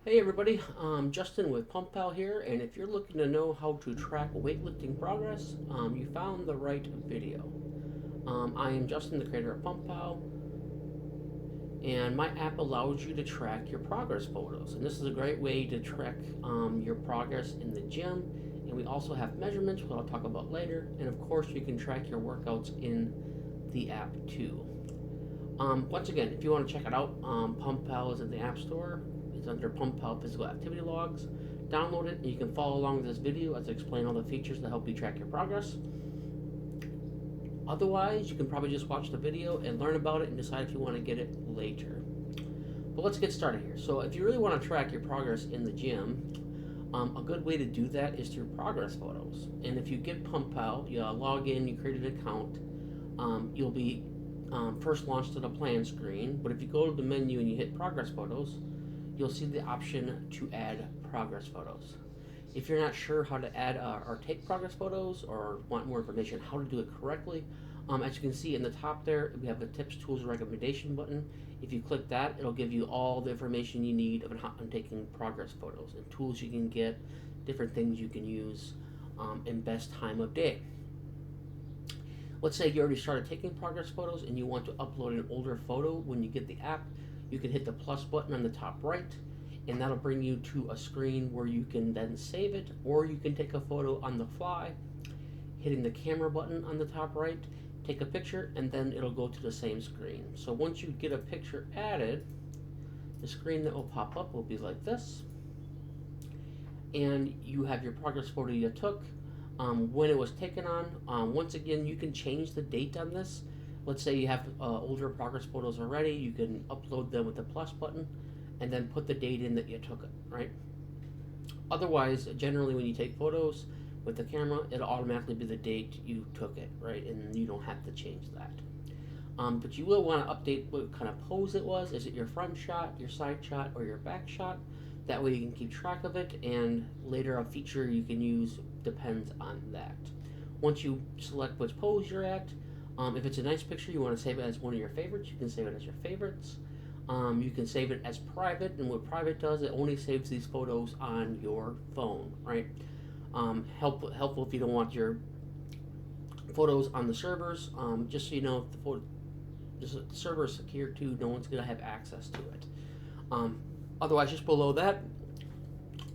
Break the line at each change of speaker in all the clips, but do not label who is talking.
Hey everybody, Justin with PumpPal here, and if you're looking to know how to track weightlifting progress, you found the right video. I am Justin, the creator of PumpPal, and my app allows you to track your progress photos. And this is a great way to track your progress in the gym. And we also have measurements, which I'll talk about later. And of course, you can track your workouts in the app too. Once again, if you want to check it out, PumpPal is in the App Store. It's under PumpPal Physical Activity Logs. Download it, and you can follow along with this video as I explain all the features that help you track your progress. Otherwise, you can probably just watch the video and learn about it and decide if you want to get it later. But let's get started here. So if you really want to track your progress in the gym, a good way to do that is through progress photos. And if you get PumpPal, you log in, you create an account, you'll be first launched to the plan screen. But if you go to the menu and you hit progress photos, you'll see the option to add progress photos. If you're not sure how to add or take progress photos or want more information how to do it correctly, as you can see in the top there, we have the tips, tools, and recommendation button. If you click that, it'll give you all the information you need on taking progress photos and tools you can get, different things you can use, and best time of day. Let's say you already started taking progress photos and you want to upload an older photo when you get the app. You can hit the plus button on the top right, and that'll bring you to a screen where you can then save it, or you can take a photo on the fly, hitting the camera button on the top right, take a picture, and then it'll go to the same screen. So once you get a picture added, the screen that will pop up will be like this, and you have your progress photo you took, when it was taken on. Once again, you can change the date on this. Let's say you have older progress photos already, you can upload them with the plus button and then put the date in that you took it, right? Otherwise, generally when you take photos with the camera, it'll automatically be the date you took it, right? And you don't have to change that. But you will want to update what kind of pose it was. Is it your front shot, your side shot, or your back shot? That way you can keep track of it, and later a feature you can use depends on that. Once you select which pose you're at, if it's a nice picture, you want to save it as one of your favorites, you can save it as your favorites. You can save it as private, and what private does, it only saves these photos on your phone, right? Helpful if you don't want your photos on the servers. Just so you know, the server is secure too, no one's going to have access to it. Otherwise, just below that,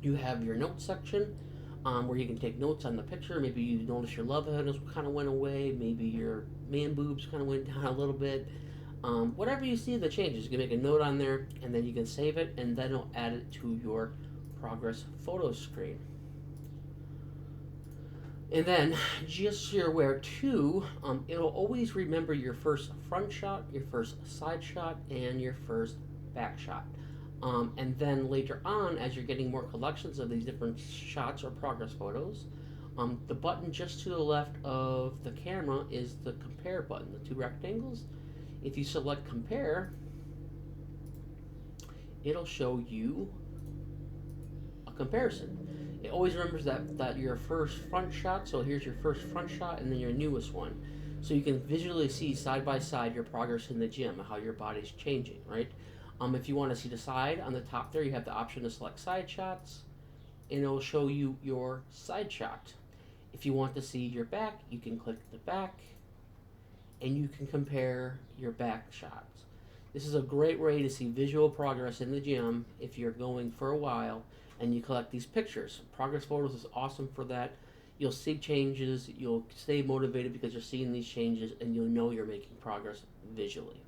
you have your notes section. Where you can take notes on the picture. Maybe you notice your love handles kind of went away. Maybe your man boobs kind of went down a little bit. Whatever you see the changes, you can make a note on there, and then you can save it, and then it'll add it to your progress photos screen. And then, just so you're aware too, it'll always remember your first front shot, your first side shot, and your first back shot. And then later on, as you're getting more collections of these different shots or progress photos, the button just to the left of the camera is the compare button, the two rectangles. If you select compare, it'll show you a comparison. It always remembers that your first front shot, so here's your first front shot and then your newest one. So you can visually see side by side your progress in the gym, how your body's changing, right? If you want to see the side, on the top there you have the option to select side shots, and it will show you your side shot. If you want to see your back, you can click the back, and you can compare your back shots. This is a great way to see visual progress in the gym if you're going for a while and you collect these pictures. Progress photos is awesome for that. You'll see changes, you'll stay motivated because you're seeing these changes, and you'll know you're making progress visually.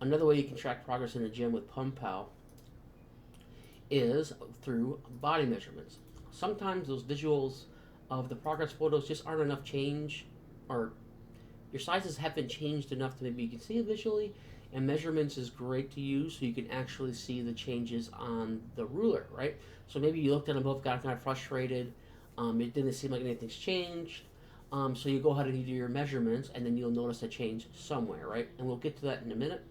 Another way you can track progress in the gym with PumpPal is through body measurements. Sometimes those visuals of the progress photos just aren't enough change, or your sizes haven't changed enough to maybe you can see it visually, and measurements is great to use so you can actually see the changes on the ruler, right? So maybe you looked at them both, got kind of frustrated, it didn't seem like anything's changed, so you go ahead and do your measurements, and then you'll notice a change somewhere, right? And we'll get to that in a minute.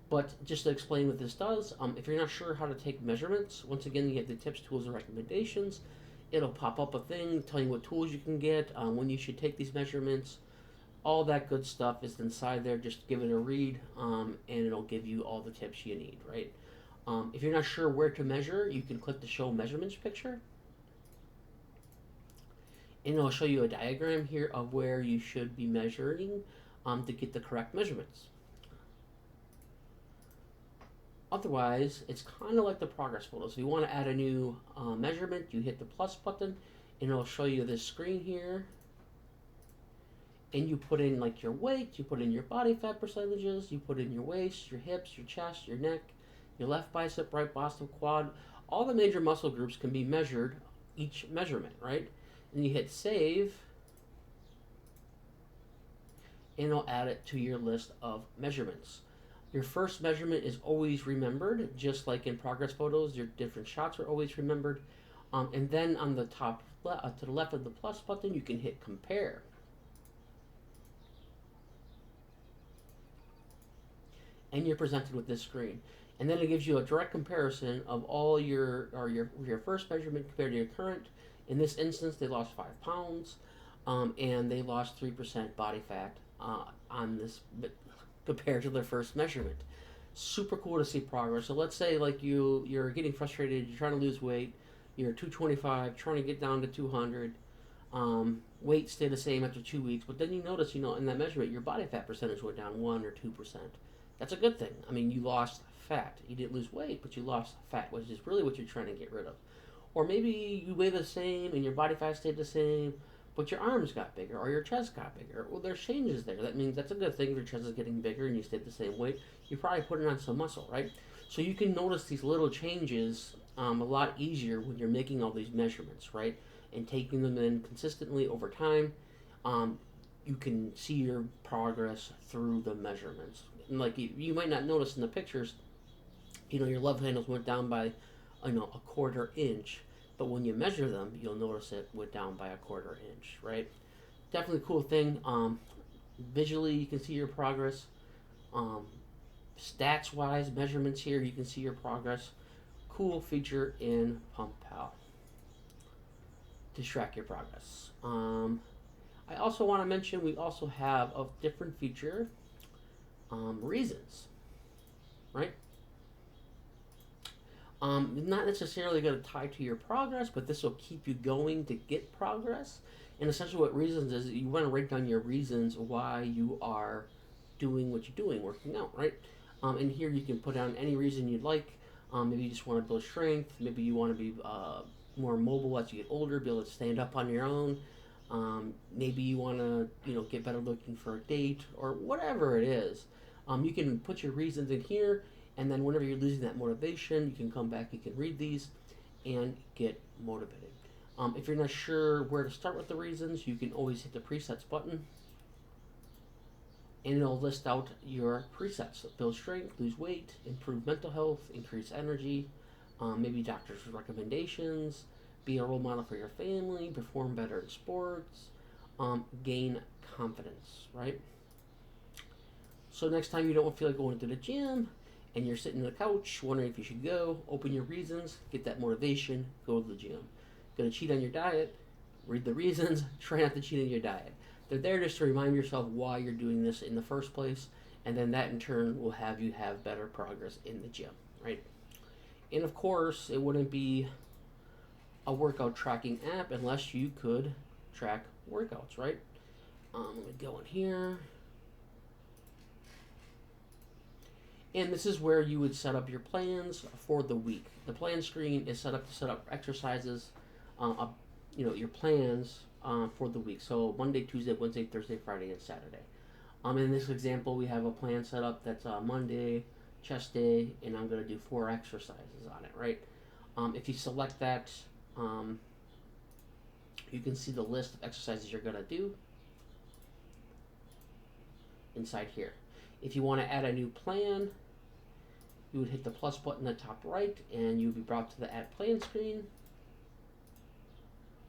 But just to explain what this does, if you're not sure how to take measurements, once again, you get the tips, tools, and recommendations. It'll pop up a thing telling you what tools you can get, when you should take these measurements. All that good stuff is inside there. Just give it a read, and it'll give you all the tips you need, right? If you're not sure where to measure, you can click the show measurements picture, and it'll show you a diagram here of where you should be measuring to get the correct measurements. Otherwise, it's kind of like the progress photos. If you want to add a new measurement, you hit the plus button, and it'll show you this screen here. And you put in like your weight, you put in your body fat percentages, you put in your waist, your hips, your chest, your neck, your left bicep, right bicep, quad. All the major muscle groups can be measured, each measurement, right? And you hit save, and it'll add it to your list of measurements. Your first measurement is always remembered, just like in progress photos, your different shots are always remembered. And then on the top, to the left of the plus button, you can hit compare. And you're presented with this screen. And then it gives you a direct comparison of all your first measurement compared to your current. In this instance, they lost 5 pounds, and they lost 3% body fat on this compared to their first measurement. Super cool to see progress. So let's say like you're getting frustrated, you're trying to lose weight, you're 225, trying to get down to 200. Weight stayed the same after 2 weeks, but then you notice, in that measurement, your body fat percentage went down 1 or 2%. That's a good thing. I mean, you lost fat. You didn't lose weight, but you lost fat, which is really what you're trying to get rid of. Or maybe you weigh the same and your body fat stayed the same, but your arms got bigger or your chest got bigger. Well, there's changes there. That means that's a good thing if your chest is getting bigger and you stayed the same weight. You're probably putting on some muscle, right? So you can notice these little changes a lot easier when you're making all these measurements, right? And taking them in consistently over time. You can see your progress through the measurements. And like you might not notice in the pictures, your love handles went down by, a 1/4 inch. But when you measure them, you'll notice it went down by 1/4 inch, right? Definitely a cool thing. Visually, you can see your progress. Stats-wise, measurements here, you can see your progress. Cool feature in PumpPal to track your progress. I also want to mention we also have a different feature, reasons, right? Not necessarily going to tie to your progress, but this will keep you going to get progress. And essentially what reasons is you want to write down your reasons why you are doing what you're doing, working out, right? And here you can put down any reason you'd like. Maybe you just want to build strength. Maybe you want to be more mobile as you get older, be able to stand up on your own. Maybe you want to, get better looking for a date or whatever it is. You can put your reasons in here. And then whenever you're losing that motivation, you can come back, you can read these, and get motivated. If you're not sure where to start with the reasons, you can always hit the presets button. And it'll list out your presets. Build strength, lose weight, improve mental health, increase energy, maybe doctor's recommendations, be a role model for your family, perform better in sports, gain confidence, right? So next time you don't feel like going to the gym, and you're sitting on the couch wondering if you should go, open your reasons, get that motivation, go to the gym. Gonna cheat on your diet, read the reasons, try not to cheat on your diet. They're there just to remind yourself why you're doing this in the first place, and then that in turn will have you have better progress in the gym, right? And of course, it wouldn't be a workout tracking app unless you could track workouts, right? Let me go in here. And this is where you would set up your plans for the week. The plan screen is set up exercises, your plans for the week. So Monday, Tuesday, Wednesday, Thursday, Friday, and Saturday. In this example, we have a plan set up that's Monday, chest day, and I'm going to do 4 exercises on it, right? If you select that, you can see the list of exercises you're going to do inside here. If you want to add a new plan, you would hit the plus button at the top right, and you would be brought to the add plan screen,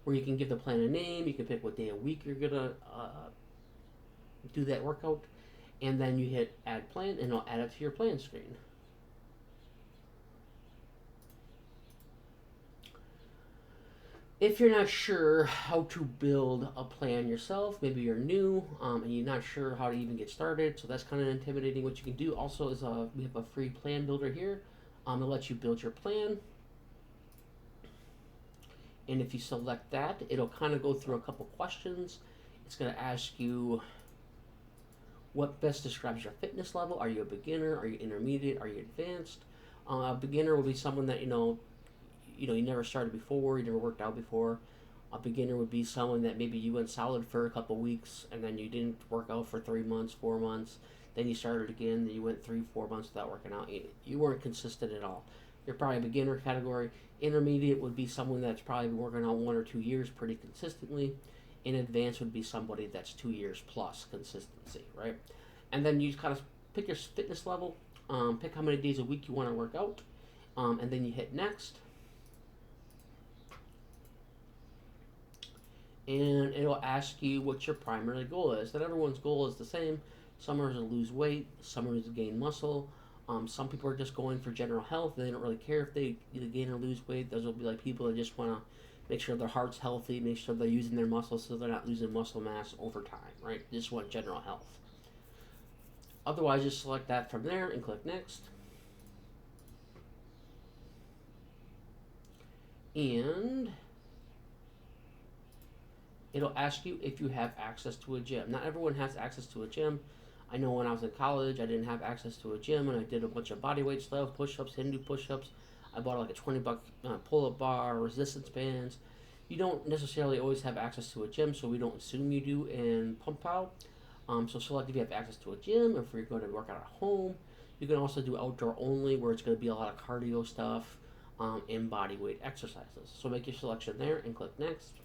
where you can give the plan a name. You can pick what day of week you're going to do that workout, and then you hit add plan, and it'll add it to your plan screen. If you're not sure how to build a plan yourself, maybe you're new and you're not sure how to even get started, so that's kind of intimidating. What you can do also is we have a free plan builder here. It'll let you build your plan. And if you select that, it'll kind of go through a couple questions. It's going to ask you what best describes your fitness level. Are you a beginner? Are you intermediate? Are you advanced? A beginner will be someone that you never started before, you never worked out before. A beginner would be someone that maybe you went solid for a couple weeks and then you didn't work out for 3 months, 4 months. Then you started again. Then you went 3, 4 months without working out. You weren't consistent at all. You're probably a beginner category. Intermediate would be someone that's probably been working out 1 or 2 years pretty consistently. And advanced would be somebody that's 2 years plus consistency, right? And then you kind of pick your fitness level, pick how many days a week you want to work out, and then you hit next. And it'll ask you what your primary goal is. And everyone's goal is the same. Some are to lose weight, some are to gain muscle. Some people are just going for general health. They don't really care if they either gain or lose weight. Those will be like people that just want to make sure their heart's healthy, make sure they're using their muscles so they're not losing muscle mass over time, right? Just want general health. Otherwise, just select that from there and click next. And it'll ask you if you have access to a gym. Not everyone has access to a gym. I know when I was in college, I didn't have access to a gym, and I did a bunch of bodyweight stuff, push-ups, Hindu push-ups. I bought like a $20 pull-up bar, resistance bands. You don't necessarily always have access to a gym, so we don't assume you do in PumpPal. So select if you have access to a gym, or if you're going to work out at home. You can also do outdoor only, where it's going to be a lot of cardio stuff and bodyweight exercises. So make your selection there and click next.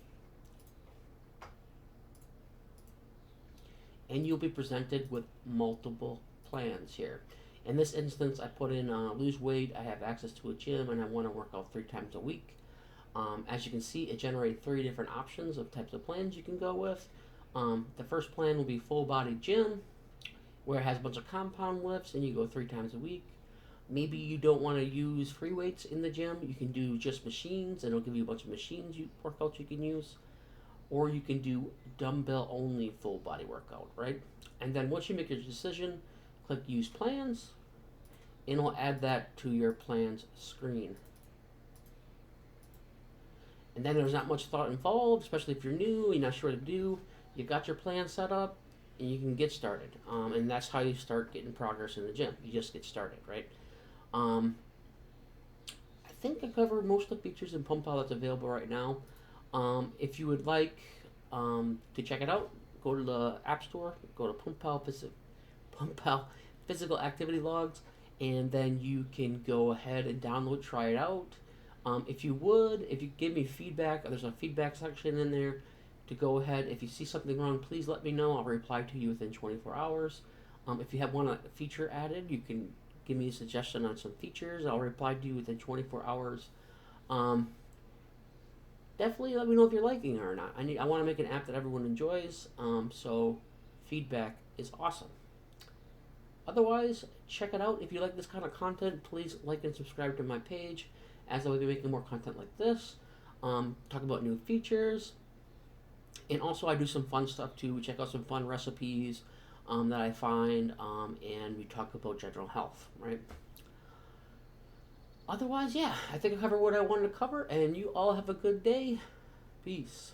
And you'll be presented with multiple plans here. In this instance, I put in lose weight, I have access to a gym, and I want to work out 3 times a week. As you can see, it generated 3 different options of types of plans you can go with. The first plan will be full body gym, where it has a bunch of compound lifts and you go 3 times a week. Maybe you don't want to use free weights in the gym. You can do just machines, and it'll give you a bunch of machines workouts you can use. Or you can do dumbbell only full body workout, right? And then once you make your decision, click use plans, and it'll add that to your plans screen. And then there's not much thought involved, especially if you're new, you're not sure what to do. You got your plan set up, and you can get started. And that's how you start getting progress in the gym. You just get started, right? I think I covered most of the features in PumpPal that's available right now. If you would like to check it out, go to the App Store, go to PumpPal Physical Activity Logs, and then you can go ahead and download, try it out. If you give me feedback, there's a feedback section in there to go ahead. If you see something wrong, please let me know. I'll reply to you within 24 hours. If you want a feature added, you can give me a suggestion on some features. I'll reply to you within 24 hours. Definitely let me know if you're liking it or not. I want to make an app that everyone enjoys, so feedback is awesome. Otherwise, check it out. If you like this kind of content, please like and subscribe to my page, as I will be making more content like this. Talk about new features, and also I do some fun stuff too. Check out some fun recipes that I find, and we talk about general health, right? Otherwise, yeah, I think I covered what I wanted to cover, and you all have a good day. Peace.